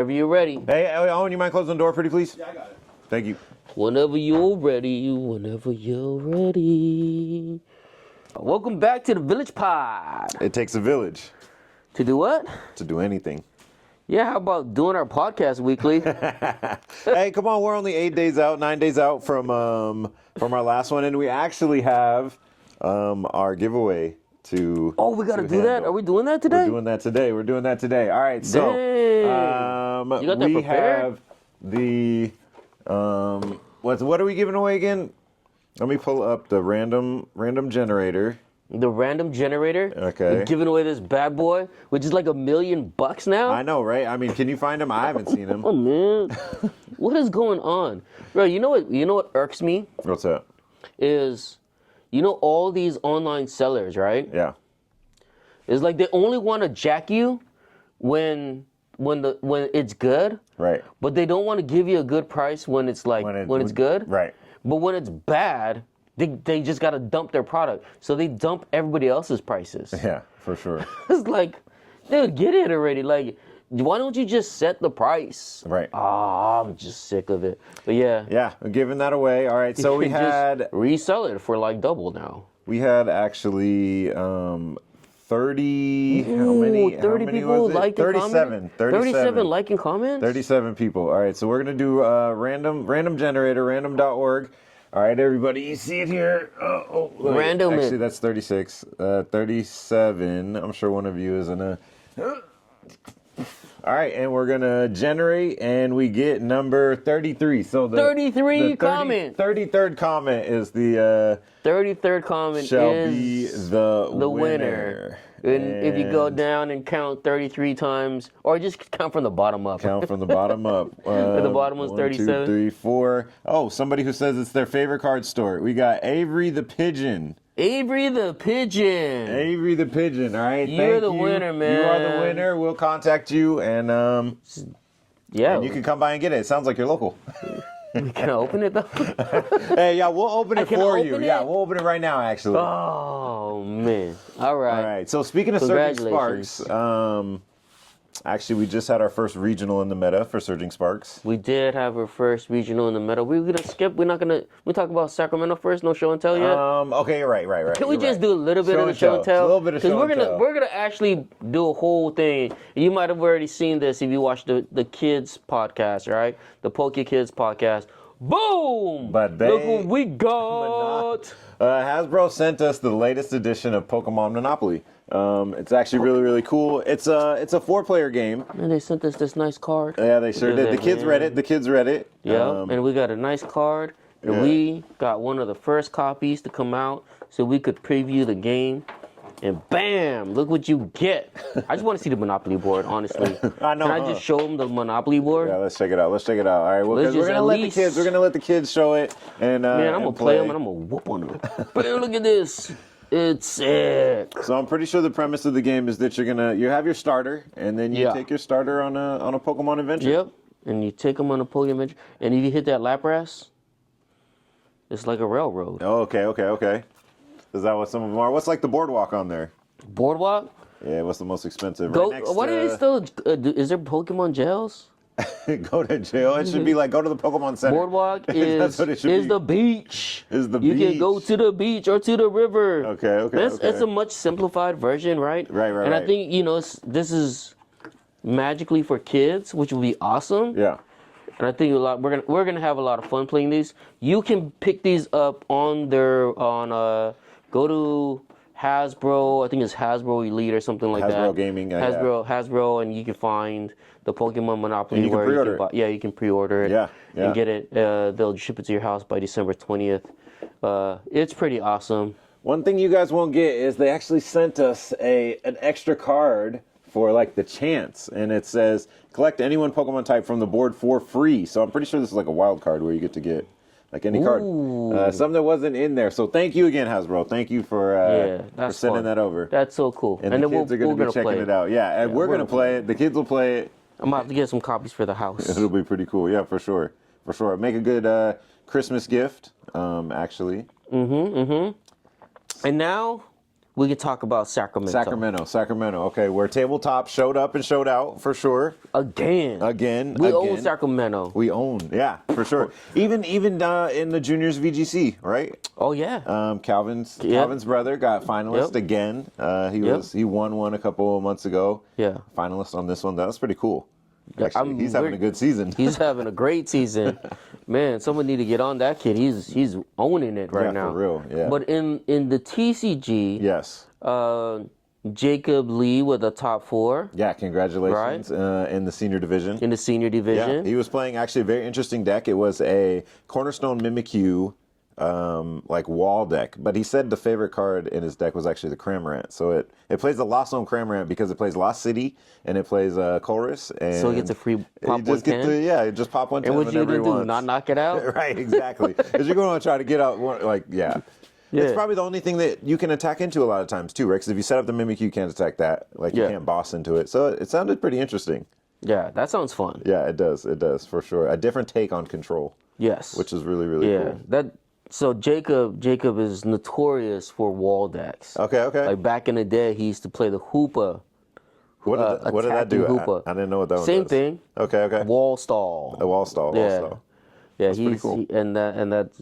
Whenever you're ready. Hey, Owen, you mind closing the door pretty please? Yeah, I got it. Thank you. Whenever you're ready. Welcome back to the Village Pod. It takes a village To do what? to do anything. Yeah, how about doing our podcast weekly? Hey, come on, we're only 9 days out from our last one, and we actually have our giveaway to. Oh, we gotta do handle. that? Are we doing that today? We're doing that today. All right, so Dang. You got that we prepared? have the what are we giving away again? Let me pull up the random generator. The random generator. Okay. We're giving away this bad boy, which is like $1 million now. I know, right? I mean, can you find him? I haven't seen him. Oh man, what is going on, bro? You know what irks me What's that? is, all these online sellers, right? Yeah. It's like they only want to jack you when it's good, Right. but they don't want to give you a good price when it's like when it's good. Right. But when it's bad, they just gotta dump their product. So they dump everybody else's prices. Yeah, for sure. It's like, dude, get it already. Like, why don't you just set the price? Right. Oh, I'm just sick of it. But yeah. Yeah, we're giving that away. All right, so You we can just had resell it for like double now. actually 30. How many? 30 how many people was it? liked and 37. 37 liking comments? 37 people. All right, so we're gonna do random generator, random.org. All right, everybody, you see it here. Wait, Random. Actually, that's 36. 37. I'm sure one of you is in a. All right, and we're gonna generate, and we get number 33. So the 33 comment. 33rd comment is the 33rd comment shall is be the winner. And if you go down and count 33 times, or just count from the bottom up. Count from the bottom up. The bottom one's 37. 1, 2, 3, 4. Oh, somebody who says it's their favorite card store. We got Avery the Pigeon. Avery the Pigeon. Avery the Pigeon, all right? You're Thank the you. winner, man. You are the winner. We'll contact you, and Yeah. you can come by and get it. It sounds like you're local. Can I open it though? Hey, yeah, we'll open it Can I for you. open it? Yeah, we'll open it right now, actually. Oh man. All right. All right. So speaking of Surging Congratulations. Sparks, actually, we just had our first regional in the meta for Surging Sparks. We did have our first regional in the middle. We're gonna skip. We talk about Sacramento first. No show and tell yet. Okay, you're right. Can we You're just right. do a little bit of the show and tell? A little bit of show and tell. we're gonna actually do a whole thing. You might have already seen this if you watched the kids podcast, right? The Poke Kids podcast. Boom! But look what we got. Hasbro sent us the latest edition of Pokemon Monopoly. It's actually really cool. It's a 4-player game. And they sent us this nice card. Yeah, they sure did. Look The at kids that, read man. it. The kids read it. Yeah, and we got a nice card. And Yeah. we got one of the first copies to come out so we could preview the game. And bam, look what you get. I just want to see the Monopoly board, honestly. I know, Can I huh? just show them the Monopoly board? Yeah, let's check it out. All right, well, Let's 'cause we're just gonna at let least- the kids. We're gonna let the kids show it. And Man, I'm going to play them and I'm going to whoop on them. Bam, look at this. It's sick. So I'm pretty sure the premise of the game is that you have your starter, and then you Yeah. take your starter on a Pokemon adventure. Yep. And you take them on a Pokemon adventure. And if you hit that Lapras, it's like a railroad. Oh, okay. Is that what some of them are? What's like the boardwalk on there? Boardwalk? Yeah, what's the most expensive? Go. Right next What to, are they still? Is there Pokemon jails? go to jail. It should be like go to the Pokemon Center. Boardwalk That's is what it should be. the beach. Is the You beach. can go to the beach or to the river. Okay. It's a much simplified version, right? Right. And I think this is magically for kids, which will be awesome. Yeah. And I think we're gonna have a lot of fun playing these. You can pick these up on go to Hasbro. I think it's Hasbro Elite or something like that. Hasbro Gaming. Hasbro, and you can find the Pokemon Monopoly And you can pre-order it. Yeah, you can pre-order it. Yeah. And get it. They'll ship it to your house by December 20th. It's pretty awesome. One thing you guys won't get is they actually sent us an extra card for like the chance, and it says collect any one Pokemon type from the board for free. So I'm pretty sure this is like a wild card where you get to get like any card. Something that wasn't in there. So thank you again, Hasbro. Thank you for sending fun. that over. That's so cool. And the kids are going to be checking it out. Yeah, and we're going to play it. The kids will play it. I'm going to have to get some copies for the house. It'll be pretty cool. Yeah, for sure. Make a good Christmas gift, actually. And now we could talk about Sacramento. Sacramento. Okay, where tabletop showed up and showed out for sure. Again. We own Sacramento. We own, yeah, for sure. Even in the juniors VGC, right? Oh yeah. Calvin's brother got finalist again. He won one a couple of months ago. Yeah. Finalist on this one. That was pretty cool. Actually, he's having a good season. He's having a great season. Man, someone need to get on that kid. He's owning it right now. For real, yeah. But in the TCG, yes. Jacob Lee with a top 4. Yeah, congratulations in the senior division. In the senior division. Yeah, he was playing actually a very interesting deck. It was a Cornerstone Mimikyu like wall deck, but he said the favorite card in his deck was actually the Cramorant. So it plays the Lost Zone Cramorant because it plays Lost City and it plays Chorus. And so he gets a free pop 110? Yeah, just pop 110 and what you gonna do? Not knock it out? Right, exactly. Because you're going to try to get out, yeah. It's probably the only thing that you can attack into a lot of times too, right? Because if you set up the Mimikyu, you can't attack that. You can't boss into it. So it sounded pretty interesting. Yeah, that sounds fun. Yeah, it does. It does, for sure. A different take on control. Yes. Which is really, really cool. So Jacob is notorious for wall decks. Okay. Like back in the day, he used to play the Hoopa. What did that do? Hoopa. I didn't know what that one Same does. thing. Okay. Wall stall. A wall stall. Yeah, That's pretty cool.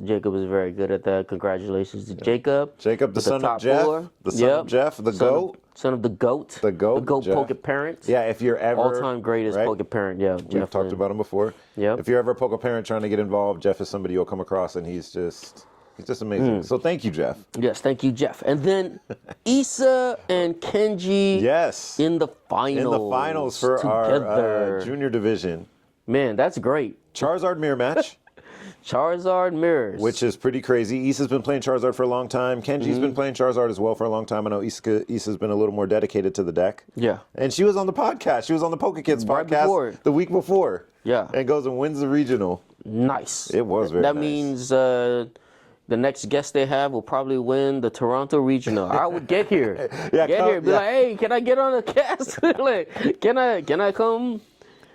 Jacob is very good at that. Congratulations to Jacob. Jacob, the son of Jeff. 4. The son of Jeff, the GOAT. Son of the GOAT. The GOAT. The GOAT Poké parent. Yeah, if you're ever all-time greatest Poké parent. Yeah, we've talked about him before. Yeah. If you're ever a Poké parent trying to get involved, Jeff is somebody you'll come across, and he's just amazing. So thank you, Jeff. Yes, thank you, Jeff. And then Issa and Kenji. Yes. In the finals. In the finals for our junior division. Man, that's great. Charizard mirror match. Charizard mirrors. Which is pretty crazy. Issa's been playing Charizard for a long time. Kenji's been playing Charizard as well for a long time. I know Issa's been a little more dedicated to the deck. Yeah. And she was on the podcast. She was on the PokeKids podcast the week before. Yeah. And goes and wins the regional. Nice. It was very nice. That means the next guest they have will probably win the Toronto Regional. I would get here. Like, hey, can I get on a cast? Like, can I come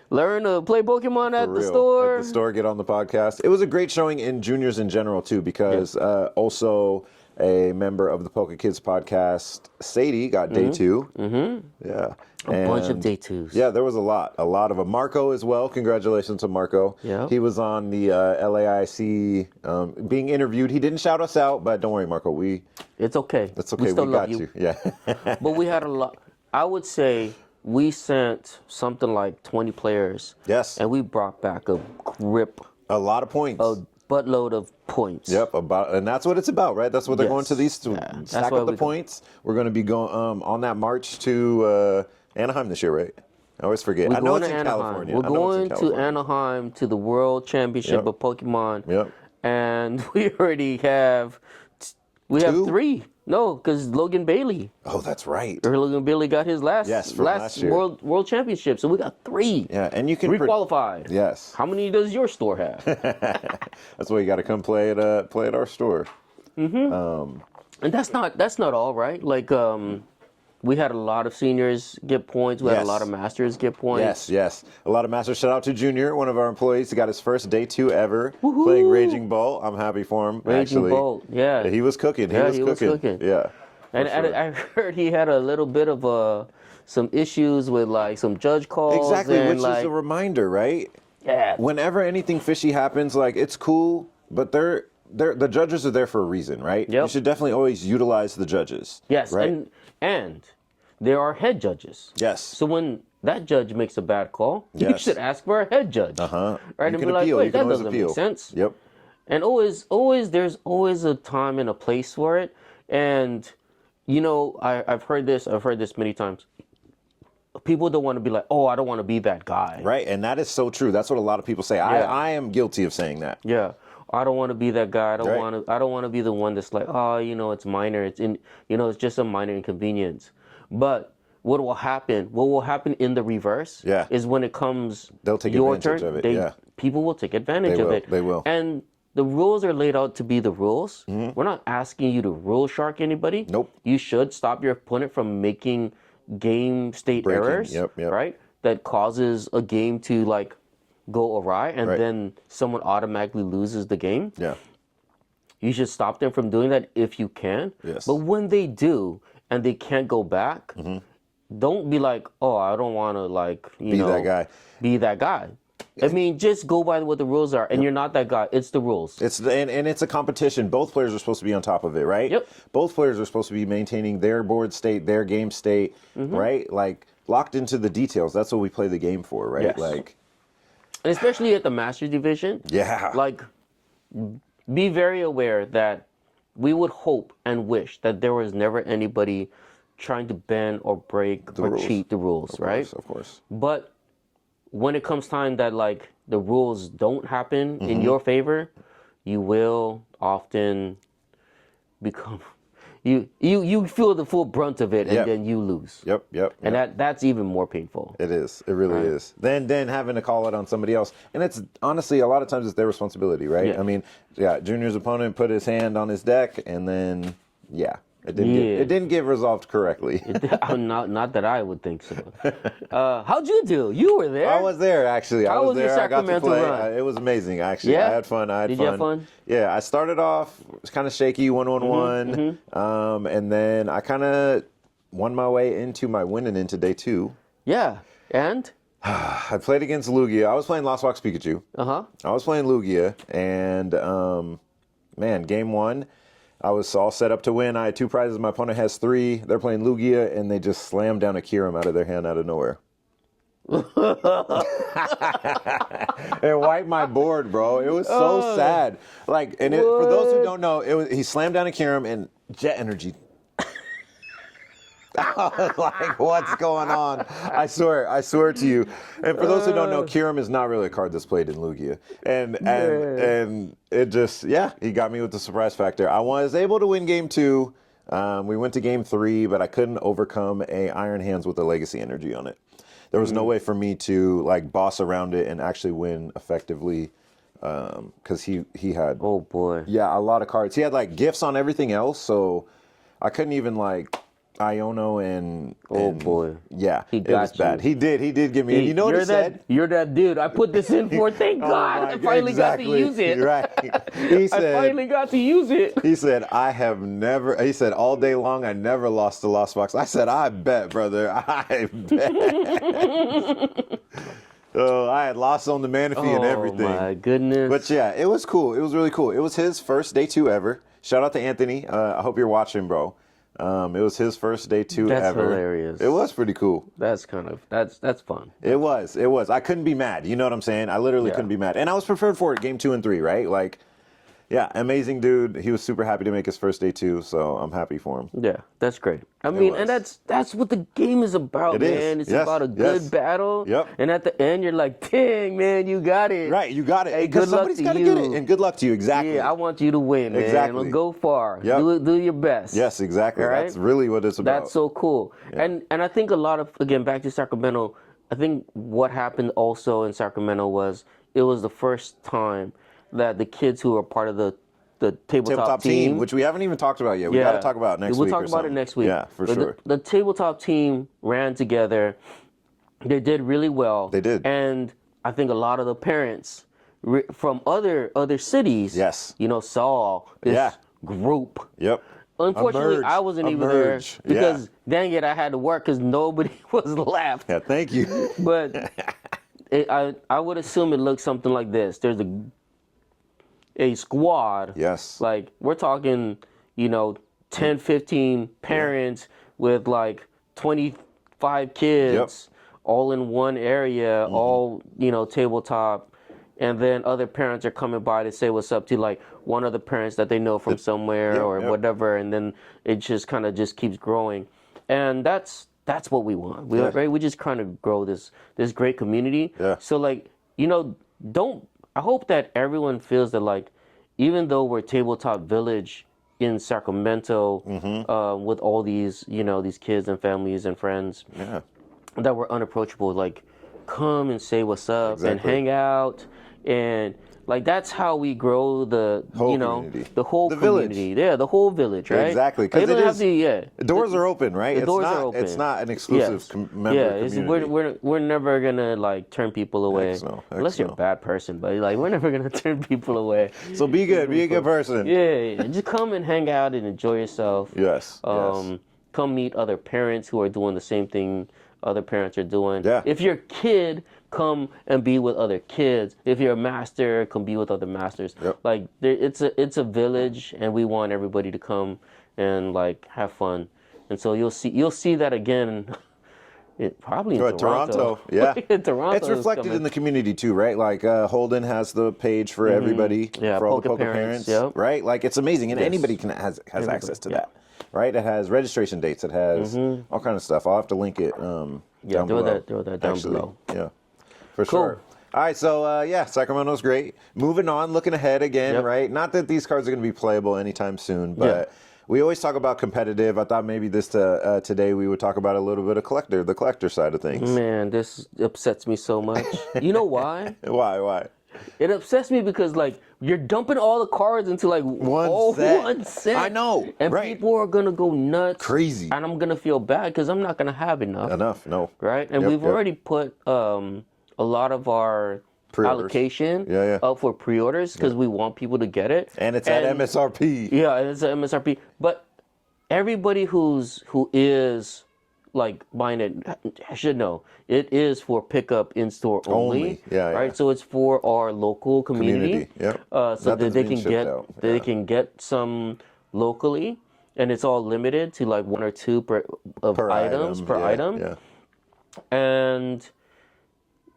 learn to play Pokemon at the store? At the store, get on the podcast. It was a great showing in juniors in general, too, because also a member of the PokeKids podcast, Sadie, got day 2. Mm-hmm. Yeah. A bunch of day 2s. Yeah, there was a lot of them. Marco as well. Congratulations to Marco. Yeah. He was on the LAIC being interviewed. He didn't shout us out, but don't worry, Marco. It's okay. It's okay. We got you. Yeah. But we had a lot. I would say we sent something like 20 players. Yes. And we brought back a lot of points. A buttload of points. Yep, and that's what it's about, right? That's what they're going to these to stack up the points. We're going to be going on that march to Anaheim this year, right? I always forget. I know it's in California. We're going to Anaheim to the World Championship of Pokemon. Yep. And we already have have 3. No, because Logan Bailey. Oh, that's right. Logan Bailey got his last year. World Championship, so we got 3. Yeah, and you can re-qualified. Yes. How many does your store have? That's why you got to come play at our store. Mm-hmm. And that's not all, right? Like we had a lot of seniors get points. We had a lot of masters get points. Yes. A lot of masters. Shout out to Junior, one of our employees. He got his first day 2 ever playing Raging Bolt. I'm happy for him. Raging Bolt, yeah. He was cooking. He was cooking. Yeah. And I heard he had a little bit of some issues with like some judge calls. Exactly, and which is a reminder, right? Yeah. Whenever anything fishy happens, like it's cool, but the judges are there for a reason, right? Yep. You should definitely always utilize the judges. Yes, right? And there are head judges. Yes. So when that judge makes a bad call, you should ask for a head judge. Uh-huh. Right? You and can be like, appeal. wait, you can that always doesn't appeal. make sense. Yep. And there's always a time and a place for it. And you know, I've heard this many times. People don't want to be like, oh, I don't want to be that guy. Right, and that is so true. That's what a lot of people say. Yeah. I am guilty of saying that. Yeah. I don't want to be that guy. I don't want to be the one that's like, oh, you know, it's minor. It's just a minor inconvenience. But what will happen in the reverse is when it comes they'll take your advantage turn, of it. people will take advantage of it. They will. And the rules are laid out to be the rules. Mm-hmm. We're not asking you to rule shark anybody. Nope. You should stop your opponent from making game state errors, right? That causes a game to like go awry and then someone automatically loses the game. Yeah. You should stop them from doing that if you can. Yes. But when they do, and they can't go back, don't be like, oh, I don't want to like Be that guy. Be that guy. I mean, just go by what the rules are, and you're not that guy. It's the rules. And it's a competition. Both players are supposed to be on top of it, right? Yep. Both players are supposed to be maintaining their board state, their game state, right? Like locked into the details. That's what we play the game for, right? Yes. Like, And especially at the Master Division. yeah. Like, be very aware that we would hope and wish that there was never anybody trying to bend or break or rules. cheat the rules, right? Of course. But when it comes time that like the rules don't happen in your favor, you will often become you feel the full brunt of it, and then you lose. Yep. And that's even more painful. It is. It really is. Then having to call it on somebody else. And it's honestly, a lot of times it's their responsibility, right? Yeah. I mean, Junior's opponent put his hand on his deck, and then, it didn't get resolved correctly. Not that I would think so. How'd you do? You were there. I was there, actually. How was your there. I got to Sacramento play. run? It was amazing, actually. Yeah? I had fun. Did you have fun? Yeah, I started off, it was kind of shaky, 1-1-1. And then I kind of won my way into my winning into day 2. Yeah. And? I played against Lugia. I was playing Lost Box Pikachu. Uh-huh. I was playing Lugia, and man, game 1, I was all set up to win. I had 2 prizes. My opponent has 3. They're playing Lugia, and they just slammed down a Kyurem out of their hand out of nowhere. It wiped my board, bro. It was so sad. Like, and for those who don't know, he slammed down a Kyurem and Jet Energy. I was like, what's going on? I swear to you. And for those who don't know, Kyurem is not really a card that's played in Lugia. And it just, he got me with the surprise factor. I was able to win game 2. We went to game 3, but I couldn't overcome a Iron Hands with a Legacy Energy on it. There was no way for me to like boss around it and actually win effectively, because he had Oh boy. a lot of cards. He had like gifts on everything else, so I couldn't even like Iono and boy. Yeah, He it got was you. bad. He did give me. And you know what he said? You're that dude. I put this in for. Thank God. I finally got to use it. Right. He said. I finally got to use it. He said, he said, all day long, I never lost the Lost Box. I said, I bet, brother. I bet. Oh, I had lost on the Manaphy and everything. Oh, my goodness. But yeah, it was cool. It was really cool. It was his first day 2 ever. Shout out to Anthony. I hope you're watching, bro. It was his first day 2 That's ever. hilarious. It was pretty cool. That's fun. It was. I couldn't be mad. You know what I'm saying? I literally couldn't be mad. And I was prepared for it game 2 and 3, right? Like, yeah, amazing dude. He was super happy to make his first day 2, so I'm happy for him. Yeah, that's great. I mean, and that's what the game is about, man. It's about a good battle. Yep. And at the end, you're like, dang, man, you got it. Right, you got it. Hey, Because good luck somebody's to got to you. get it. And good luck to you. Exactly. Yeah, I want you to win, man. Exactly. Go far. Yep. Do your best. Yes, exactly. Right? That's really what it's about. That's so cool. And I think a lot of, again, back to Sacramento, I think what happened also in Sacramento was it was the first time that the kids who are part of the tabletop team, which we haven't even talked about yet. We got to talk about next week. We'll talk about it next week. Yeah, for sure. The tabletop team ran together. They did really well. They did. And I think a lot of the parents from other cities, saw this group. Yep. Unfortunately, Emerge. I wasn't even there because, dang it, I had to work because nobody was left. Yeah, thank you. But I would assume it looks something like this. There's a squad. Yes. Like, we're talking, 10, 15 parents with like 25 kids all in one area, all, tabletop. And then other parents are coming by to say what's up to like one of the parents that they know from somewhere or whatever. And then it just kind of just keeps growing. And that's what we want. We just kind of grow this great community. Yeah. So like, I hope that everyone feels that like, even though we're Tabletop Village in Sacramento, with all these, these kids and families and friends, that we're unapproachable, like come and say what's up and hang out, and like that's how we grow the whole community. The whole community. Village. Yeah, the whole village, right? Exactly. Because the doors are open, right? The doors are open. It's not an exclusive member community. We're never gonna like turn people away unless you're a bad person. But like we're never gonna turn people away. So be good. Be a good person. Yeah, just come and hang out and enjoy yourself. Yes. come meet other parents who are doing the same thing other parents are doing. Yeah. If you're a kid, come and be with other kids. If you're a master, come be with other masters. Yep. Like it's a village, and we want everybody to come and like have fun. And so you'll see that again. It probably in Toronto. Yeah. In Toronto, it's reflected in the community too, right? Like Holden has the page for everybody, for all the Poke parents, right? Like it's amazing, and anybody has access to that, right? It has registration dates, it has all kind of stuff. I'll have to link it. Down below. Throw that down below. Yeah, for sure. All right, so Sacramento's great. Moving on, looking ahead again, right? Not that these cards are going to be playable anytime soon, but. We always talk about competitive. I thought maybe today we would talk about a little bit of the collector side of things. Man, this upsets me so much. You know why? Why? It upsets me because like you're dumping all the cards into like one set. I know, and people are gonna go nuts, crazy, and I'm gonna feel bad because I'm not gonna have enough. No. Right, and we've already put a lot of our allocation up for pre-orders because we want people to get it, and it's at MSRP. Yeah, it's at MSRP. But everybody who is like buying it should know it is for pickup in store only. Right, so it's for our local community. So that they can get some locally, and it's all limited to like 1 or 2 per item. And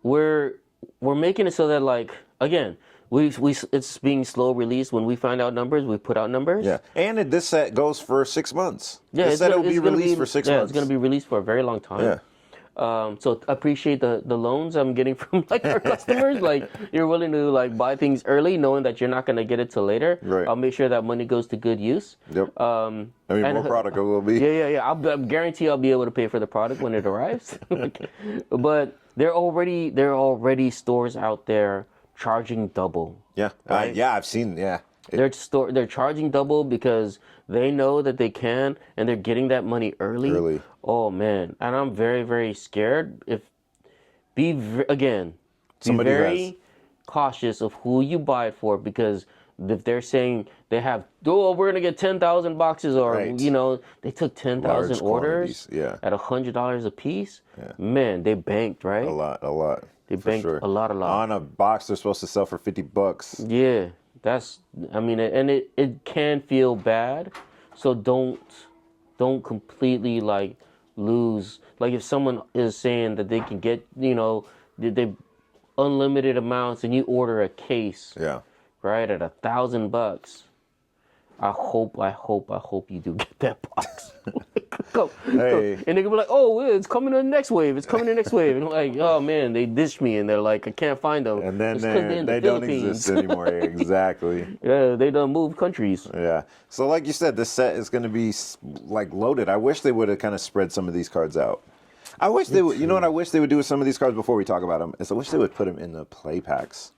we're making it so that like again it's being slow released. When we find out numbers, we put out numbers. Yeah, and this set goes for 6 months. Yeah, it will be released for 6 months. It's going to be released for a very long time. Yeah. So appreciate the loans I'm getting from like our customers. Like you're willing to like buy things early, knowing that you're not going to get it till later. Right. I'll make sure that money goes to good use. Yep. More product it will be. Yeah. I'll guarantee I'll be able to pay for the product when it arrives. But there are already stores out there charging double. Yeah. Right? I've seen. They're charging double because they know that they can, and they're getting that money early. Oh man, and I'm very, very scared. Be very cautious of who you buy it for, because if they're saying they have, we're gonna get 10,000 boxes, or they took 10,000 orders at $100 a piece. Man, they banked, right? A lot. They banked a lot. On a box they're supposed to sell for $50. Yeah, it can feel bad. So don't completely like lose. Like if someone is saying that they can get they unlimited amounts, and you order a case, right, at $1,000. I hope you do get that box. Go. And they can be like, oh, it's coming in the next wave. And I'm like, oh man, they ditched me, and they're like, I can't find them. And then they don't exist anymore. Exactly. Yeah, they done moved countries. Yeah. So like you said, this set is going to be like loaded. I wish they would have kind of spread some of these cards out. I wish they would. You know what I wish they would do with some of these cards before we talk about them is I wish they would put them in the play packs.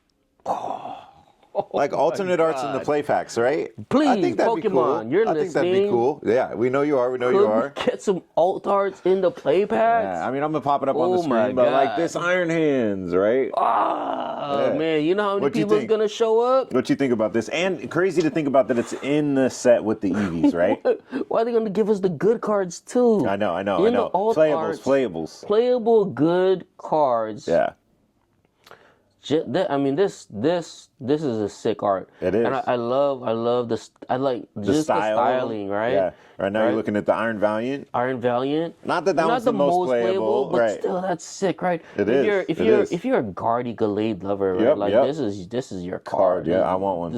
Like alternate arts in the play packs, right? Please, I think that'd Pokemon, be cool. you're listening. I think that'd be cool. Yeah, we know you are. We Get some alt arts in the play packs. Yeah, I mean, I'm gonna pop it up on the screen, but like this Iron Hands, right? Man, you know how many people's gonna show up? What you think about this? And crazy to think about that it's in the set with the Eevees, right? Why are they gonna give us the good cards too? I know. Playables, playable good cards. Yeah. I mean, this is a sick art. It is, and I love this. I like the styling, right? Yeah. Right now you're looking at the Iron Valiant. Not that was the most playable, but right? Still, that's sick, right? If you're a Guardy Gallade lover, right? This is your card. Yeah, I want one.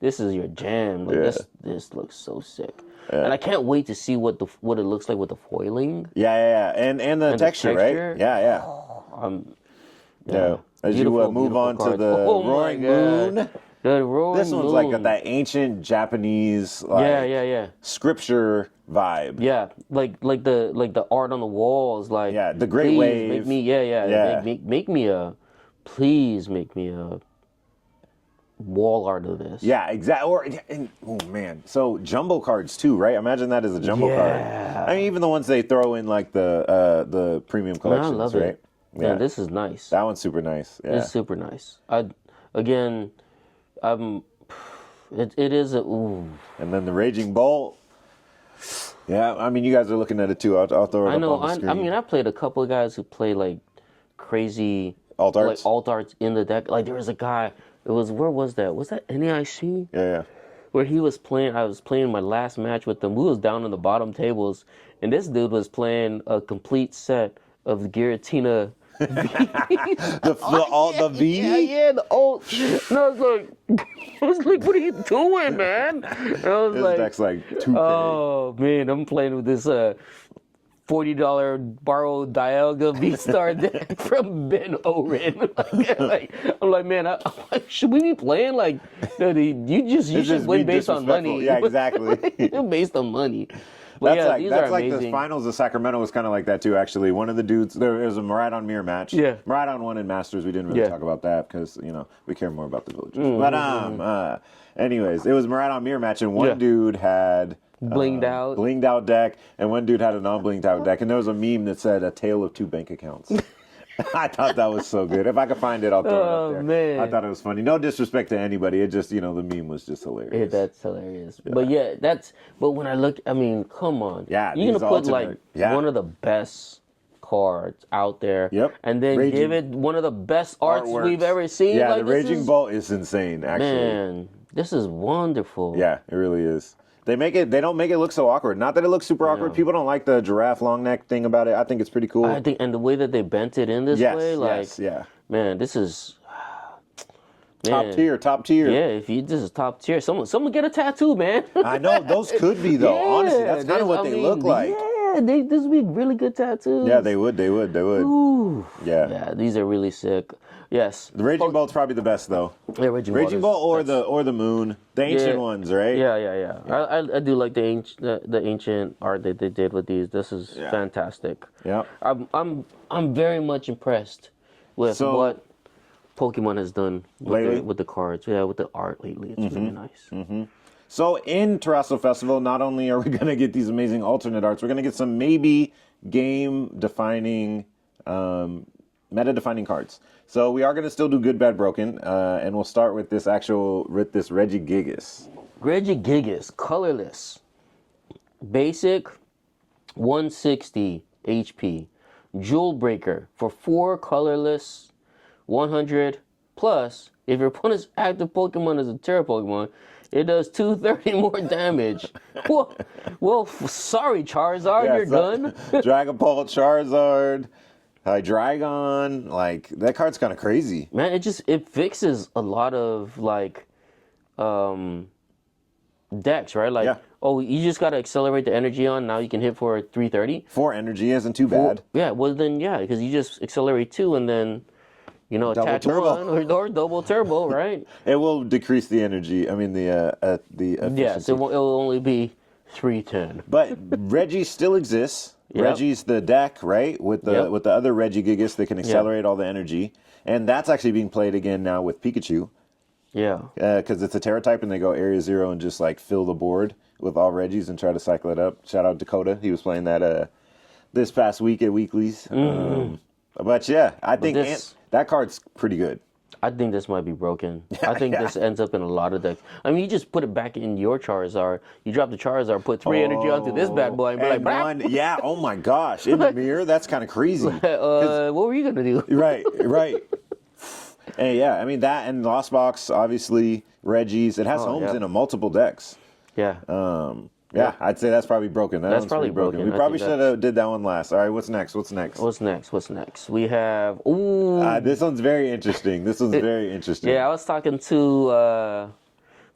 This is your jam. Like, this looks so sick. Yeah. And I can't wait to see what it looks like with the foiling. Yeah. And the texture, right? Yeah. Yeah. As you move on to the Roaring Moon. The Roaring This one's Moon. like got that ancient Japanese scripture vibe. Yeah, like the art on the walls, like the Great Wave. Make me please make me a wall art of this. Yeah, exactly. Oh man, so jumbo cards too, right? Imagine that as a jumbo card. I mean, even the ones they throw in like the premium collections, I love right? it. Yeah, this is nice. That one's super nice. Yeah. It's super nice. It is a ooh. And then the Raging Bolt. Yeah, I mean, you guys are looking at it too. I'll throw it I up know. on the screen. I mean, I played a couple of guys who play like crazy Alt arts? like alt arts in the deck. Like there was a guy. It was where was that? Was that NEIC? Yeah. Where he was playing. I was playing my last match with him. We was down on the bottom tables, and this dude was playing a complete set of Giratina. the V? Yeah, the old. And I was like, what are you doing, man? And I was This like, deck's like 2K. oh man, I'm playing with this $40 borrowed Dialga V-Star deck from Ben Oren. I'm like, man, should we be playing? Like, no, you should win based on money. Yeah, exactly. Based on money. But That's like the finals of Sacramento was kind of like that too. Actually, one of the dudes there was a Maradon mirror match. Yeah, Maradon won in Masters. We didn't really talk about that because we care more about the villagers. But anyways, it was Maradon mirror match, and one dude had blinged out deck, and one dude had a non-blinged out deck, and there was a meme that said "A tale of two bank accounts." I thought that was so good. If I could find it, I'll throw it up there. Man. I thought it was funny. No disrespect to anybody. It just, the meme was just hilarious. Yeah, that's hilarious. Yeah. But when I look, I mean, come on. Yeah, you're going to put like one of the best cards out there. Yep. And then give it one of the best arts we've ever seen. Yeah, the Raging Bolt is insane, actually. Man, this is wonderful. Yeah, it really is. They don't make it look so awkward. Not that it looks super awkward. People don't like the giraffe long neck thing about it. I think it's pretty cool. And the way that they bent it in this way, man, this is top tier. Yeah, this is top tier. Someone get a tattoo, man. I know those could be though. Honestly, that's kind of what they look like. Yeah, this would be really good tattoos. Yeah, they would. Ooh. Yeah. Yeah, these are really sick. Yes. The Raging Bolt's probably the best though. Yeah, Raging Bolt or the Moon, the ancient ones, right? Yeah. I do like the ancient art that they did with these. This is fantastic. Yeah. I'm very much impressed with what Pokemon has done with the cards. Yeah, with the art lately. It's really nice. Mm-hmm. So in Terrasso Festival, not only are we going to get these amazing alternate arts, we're going to get some maybe game-defining, meta-defining cards. So we are going to still do good, bad, broken, and we'll start with this Regigigas. Regigigas, colorless, basic, 160 HP, Jewel Breaker for 4 colorless, 100 plus. If your opponent's active Pokemon is a Terra Pokemon, it does 230 more damage. well, sorry, Charizard, you're done. Dragapult, Charizard, Hydreigon, like that card's kind of crazy. Man, it fixes a lot of decks, right? Like, you just gotta accelerate the energy on. Now you can hit for 330. 4 energy isn't too bad. Yeah, well then, because you just accelerate 2 and then. Attach one or double turbo, right? It will decrease the energy. I mean, the efficiency. Yes, it will only be 310. But Reggie still exists. Yep. Reggie's the deck, right? With the other Regigigas that can accelerate all the energy, and that's actually being played again now with Pikachu. Yeah. Because it's a Terra type, and they go Area 0 and just like fill the board with all Reggies and try to cycle it up. Shout out Dakota, he was playing that this past week at Weeklies. But yeah, I think that card's pretty good. I think this might be broken. I think this ends up in a lot of decks. I mean, you just put it back in your Charizard. You drop the Charizard, put 3 energy onto this bad boy, and be like, oh my gosh, in the mirror, that's kind of crazy. What were you gonna do? Right. And I mean that and Lost Box, obviously Reggie's. It has homes in multiple decks. Yeah. I'd say that's probably broken. That's probably broken. We probably should have did that one last. All right, what's next? We have this one's very interesting. Very interesting. Yeah, I was talking to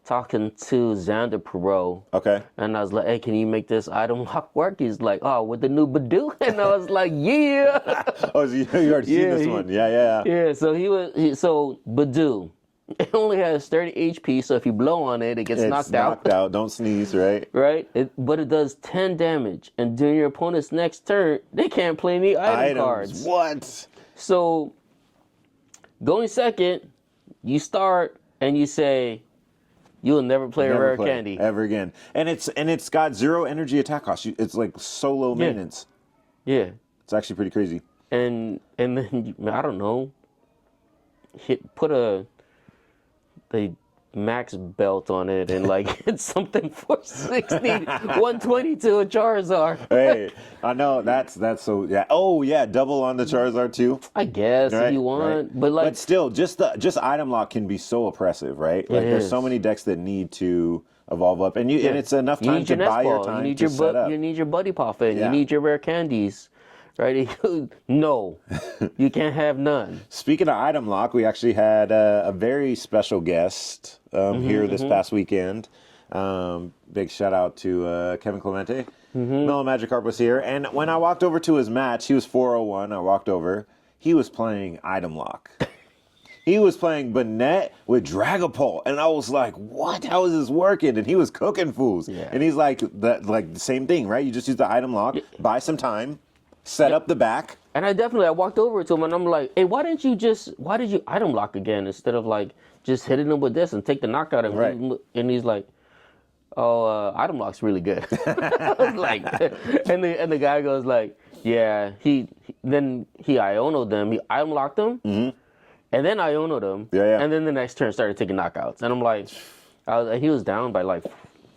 Xander Perot. Okay. And I was like, hey, can you make this item lock work? He's like, with the new Badoo. And I was like, yeah. So you already seen this one. Yeah. Yeah, so so Badoo. It only has 30 HP, so if you blow on it, it gets knocked out. Don't sneeze, right? Right? But it does 10 damage. And during your opponent's next turn, they can't play any item cards. What? So, going second, you start and you say, you'll never play a rare candy. Ever again. And it's got 0 energy attack cost. It's like so low maintenance. Yeah. It's actually pretty crazy. And then, I don't know, max belt on it and like it's something 460, 120 to a Charizard. Hey, I know that's so yeah. Oh yeah, double on the Charizard too. I guess Right, if you want, right. but like But still, just item lock can be so oppressive, right? Like there's so many decks that need to evolve up, and and it's enough you time need to your buy your Nest Ball, time you need to your set up. you need your Buddy Poffin, Yeah. you need your rare candies, right? No, you can't have none. Speaking of item lock, we actually had a very special guest here this past weekend. Big shout out to Kevin Clemente. Mellow Magikarp was here, and when I walked over to his match, he was 401. I walked over. He was playing item lock. He was playing Banette with Dragapult, and I was like, "What? How is this working?" And he was cooking fools. Yeah. And he's like, the same thing, right? You just use the item lock, buy some time, set up the back. And I walked over to him and I'm like, hey, why did you item lock again instead of like just hitting him with this and take the knockout? And, Right. and he's like, oh, item lock's really good. I was like, and the guy goes like, yeah, he Iono'd them, he item locked them, and then Iono'd them, and then the next turn started taking knockouts. And I'm like, he was down by like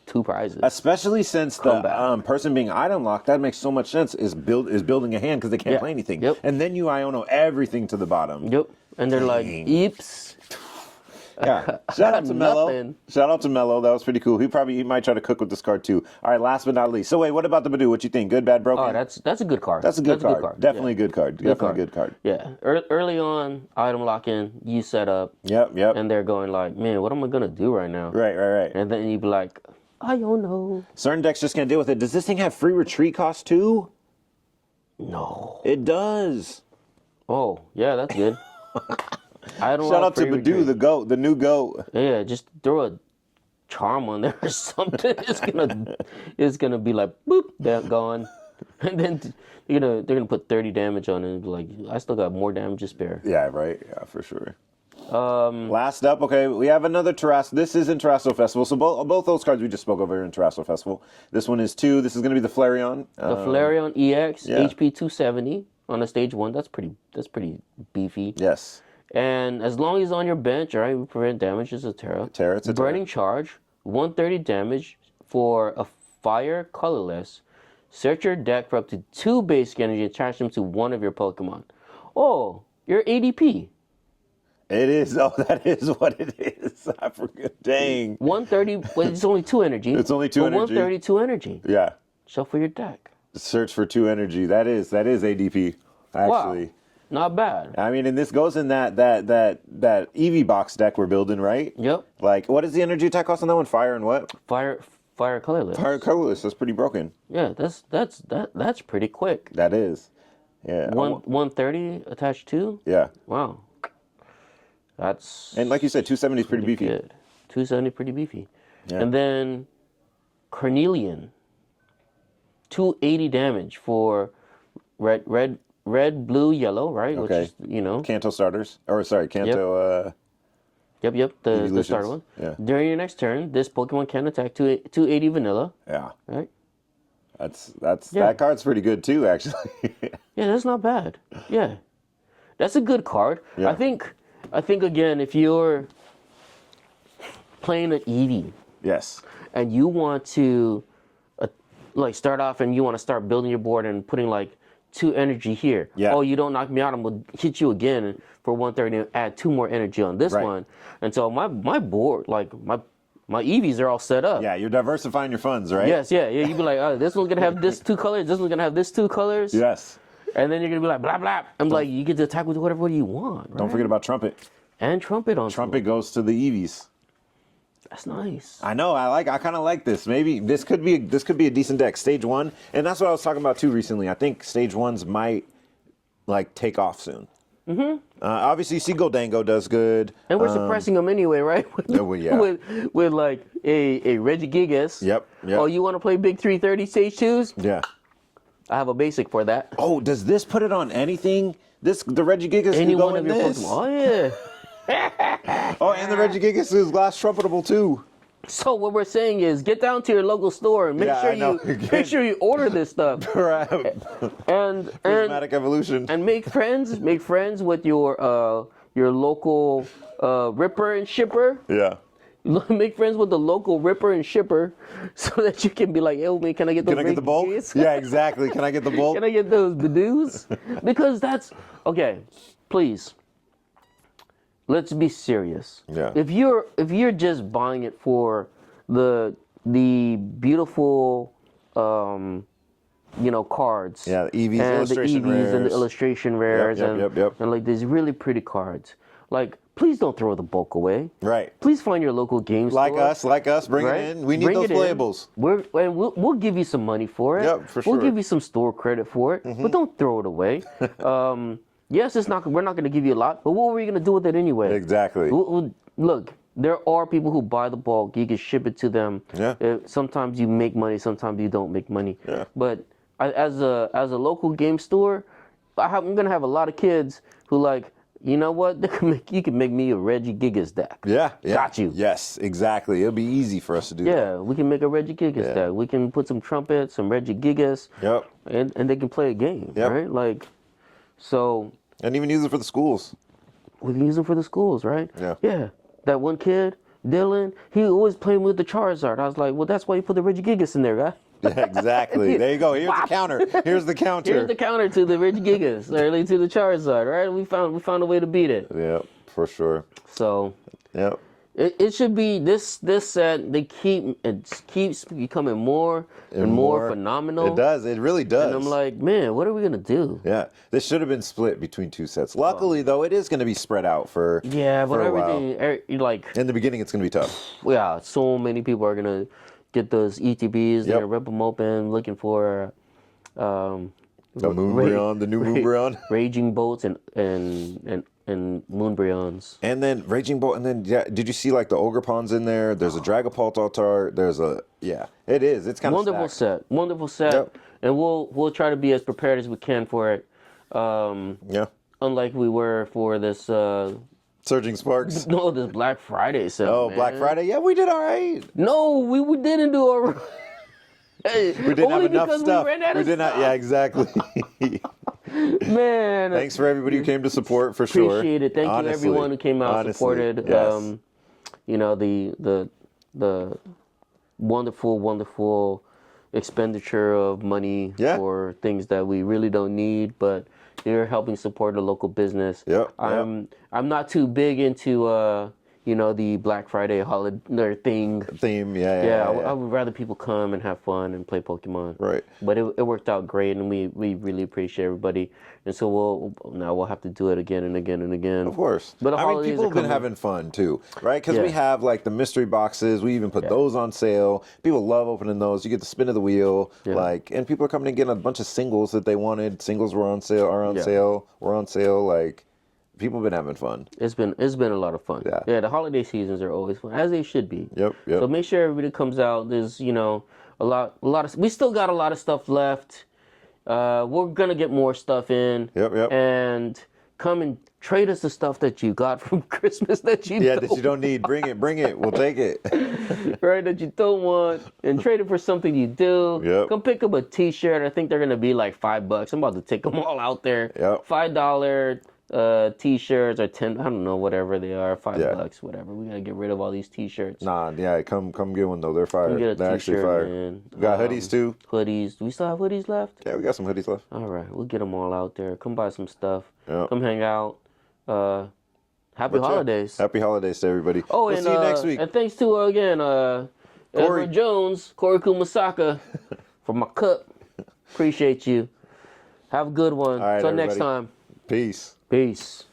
2 prizes. Especially since the person being item locked, that makes so much sense, is building a hand because they can't play anything. Yep. And then you Iono everything to the bottom. Yep. And they're like, eeps. Yeah. Shout out to Mello. Nothing. Shout out to Mello. That was pretty cool. He might try to cook with this card too. All right, last but not least. So wait, what about the Badoo? What you think? Good, bad, broken? Oh, that's a good card. That's a good card. Definitely a good card. Definitely a good card. Yeah. Early on, item locking, you set up. Yep. And they're going like, man, what am I gonna do right now? Right. And then you be like, I don't know. Certain decks just can't deal with it. Does this thing have free retreat cost too? No. It does. Oh, yeah, that's good. I don't. Shout out to Badoo, the goat, the new goat. Yeah, just throw a charm on there or something. It's gonna be like boop, that gone. And then they're gonna put 30 damage on it and be like, I still got more damage to spare. Yeah, right. Yeah, for sure. Last up, okay, we have another Terrasso. This is in Terrasso Festival. So both those cards we just spoke of are in Terrasso Festival. This one is 2. This is going to be the Flareon. The Flareon EX, HP 270 on a stage 1. That's pretty beefy. Yes. And as long as it's on your bench, all right, we prevent damage. It's a Terra. It's a Burning Charge, 130 damage for a fire colorless. Search your deck for up to 2 basic energy and attach them to one of your Pokemon. Oh, you're ADP. It is. Oh, that is what it is. I forget. Dang. 130. Well, it's only 2 energy. It's only 2 energy. 132 energy. Yeah. Shuffle your deck. Search for 2 energy. That is ADP. Actually. Wow. Not bad. I mean, and this goes in that Eevee box deck we're building, right? Yep. Like, what is the energy attack cost on that one? Fire and what? Fire colorless. Fire colorless. That's pretty broken. Yeah, that's pretty quick. That is. Yeah. 130 attached to? Yeah. Wow. And like you said, 270 is pretty beefy. Good. 270 pretty beefy. Yeah. And then Cornelian. 280 damage for red, blue, yellow, right? Okay. Which is, Kanto starters. Or sorry, Kanto Yep, the Evolutions. starter one. Yeah. During your next turn, this Pokemon can attack 280 vanilla. Yeah. Right? That card's pretty good too, actually. Yeah, that's not bad. Yeah. That's a good card. Yeah. I think again, if you're playing an Eevee Yes. and you want to start off and you want to start building your board and putting like 2 energy here. Yeah. Oh, you don't knock me out, I'm gonna hit you again for 130 and add 2 more energy on this one. And so my board, like my Eevees are all set up. Yeah, you're diversifying your funds, right? Yes, yeah. You'd be like, oh, this one's gonna have this 2 colors, this one's gonna have this 2 colors. Yes. And then you're gonna be like, blah blah. I'm like, you get to attack with whatever you want. Right? Don't forget about Trumpet. And Trumpet on. Trumpet goes to the Eevees. That's nice. I know. I kind of like this. Maybe this could be a decent deck. Stage 1, and that's what I was talking about too recently. I think Stage 1s might take off soon. Mm-hmm. Obviously, Seagull Dango does good. And we're suppressing them anyway, right? with like a Regigigas. Yep. Oh, you want to play big 330 stage 2s? Yeah. I have a basic for that. Oh, does this put it on anything? The Regigigas Any can go one in of your this. Pokemon. Oh yeah. Oh, and the Regigigas is glass trumpetable too. So what we're saying is, get down to your local store and make sure you order this stuff. Right. And Prismatic evolution. And make friends with your local ripper and shipper. Yeah. Make friends with the local ripper and shipper, so that you can be like, "Yo, man, can I get those? Can I get the bulk? Yeah, exactly. Can I get the bulk? Can I get those Badoos?" Because that's okay. Please, let's be serious. Yeah. If you're just buying it for the beautiful, cards. Yeah, the EVs, and illustration the EVs rares. and the illustration rares, Yep. and like these really pretty cards. Like, please don't throw the bulk away. Right. Please find your local game store. Like us, bring right? it in. We need Bring those it in. playables. We'll give you some money for it. Yep, for We'll sure. give you some store credit for it, but don't throw it away. Yes, we're not going to give you a lot, but what were you going to do with it anyway? Exactly. Look, there are people who buy the bulk. You can ship it to them. Yeah. Sometimes you make money, sometimes you don't make money. Yeah. But as a local game store, I'm going to have a lot of kids who like, you know what? You can make me a Reggie Gigas deck. Yeah. Got you. Yes, exactly. It'll be easy for us to do that. Yeah, we can make a Reggie Gigas deck. We can put some trumpets, some Reggie Gigas. Yep. And they can play a game, right? Like, so. And even use it for the schools. We can use them for the schools, right? Yeah. Yeah. That one kid, Dylan, he always playing with the Charizard. I was like, well, that's why you put the Reggie Gigas in there, guy. Yeah, exactly. There you go. Here's the counter. Here's the counter. Here's the counter to the Reggie Gigas, or to the Charizard, right? We found a way to beat it. Yep, for sure. So. Yep. It should be this set. It keeps becoming more and more phenomenal. It does. It really does. And I'm like, man, what are we gonna do? Yeah, this should have been split between two sets. Luckily, though, it is going to be spread out for but for a while. everything like In the beginning, it's going to be tough. yeah. So many people are gonna get those ETBs. They're gonna rip them open, looking for The Moonbreon, the new Moonbreon. Raging Bolts and Moonbreons. And then Raging Bolt, and then did you see like the Ogrepons in there? There's a Dragapult altar. There's it is. It's kind of Wonderful set. Yep. And we'll try to be as prepared as we can for it. Unlike we were for this. Surging Sparks. No, this Black Friday set. Oh, man. Black Friday. Yeah, we did all right. No, we didn't do all right. We didn't have enough stuff. We ran out of stuff. Yeah, exactly. Man. Thanks for everybody who came to support, for sure. Appreciate it. Thank you everyone who came out and supported. Yes. The wonderful expenditure of money for things that we really don't need, but they're helping support the local business. Yep. I'm not too big into the Black Friday holiday theme. I would rather people come and have fun and play Pokemon. Right. But it worked out great, and we really appreciate everybody. And so we'll have to do it again and again and again. Of course. But the holidays people have been having fun too, right? Because we have like the mystery boxes. We even put those on sale. People love opening those. You get the spin of the wheel, and people are coming and getting a bunch of singles that they wanted. Singles were on sale. We're on sale. Like. People have been having fun. It's been a lot of fun. Yeah. The holiday seasons are always fun, as they should be. Yep. So make sure everybody comes out. There's a lot of. We still got a lot of stuff left. We're gonna get more stuff in. Yep. And come and trade us the stuff that you got from Christmas that you don't need. Bring it. We'll take it. Right, that you don't want, and trade it for something you do. Yep. Come pick up a T-shirt. I think they're gonna be like $5. I'm about to take them all out there. Yep. $5 T-shirts or 10, I don't know, whatever they are, $5, whatever. We gotta get rid of all these T-shirts. Come get one though. They're fire. They're actually fire. Man. We got hoodies too. Hoodies. Do we still have hoodies left? Yeah, we got some hoodies left. All right, we'll get them all out there. Come buy some stuff. Yep. Come hang out. Happy holidays. Happy holidays to everybody. Oh, we'll see you next week. And thanks to again, Edward Jones, Corey Kumasaka, for my cup. Appreciate you. Have a good one. All right, Until next time. Peace. Peace.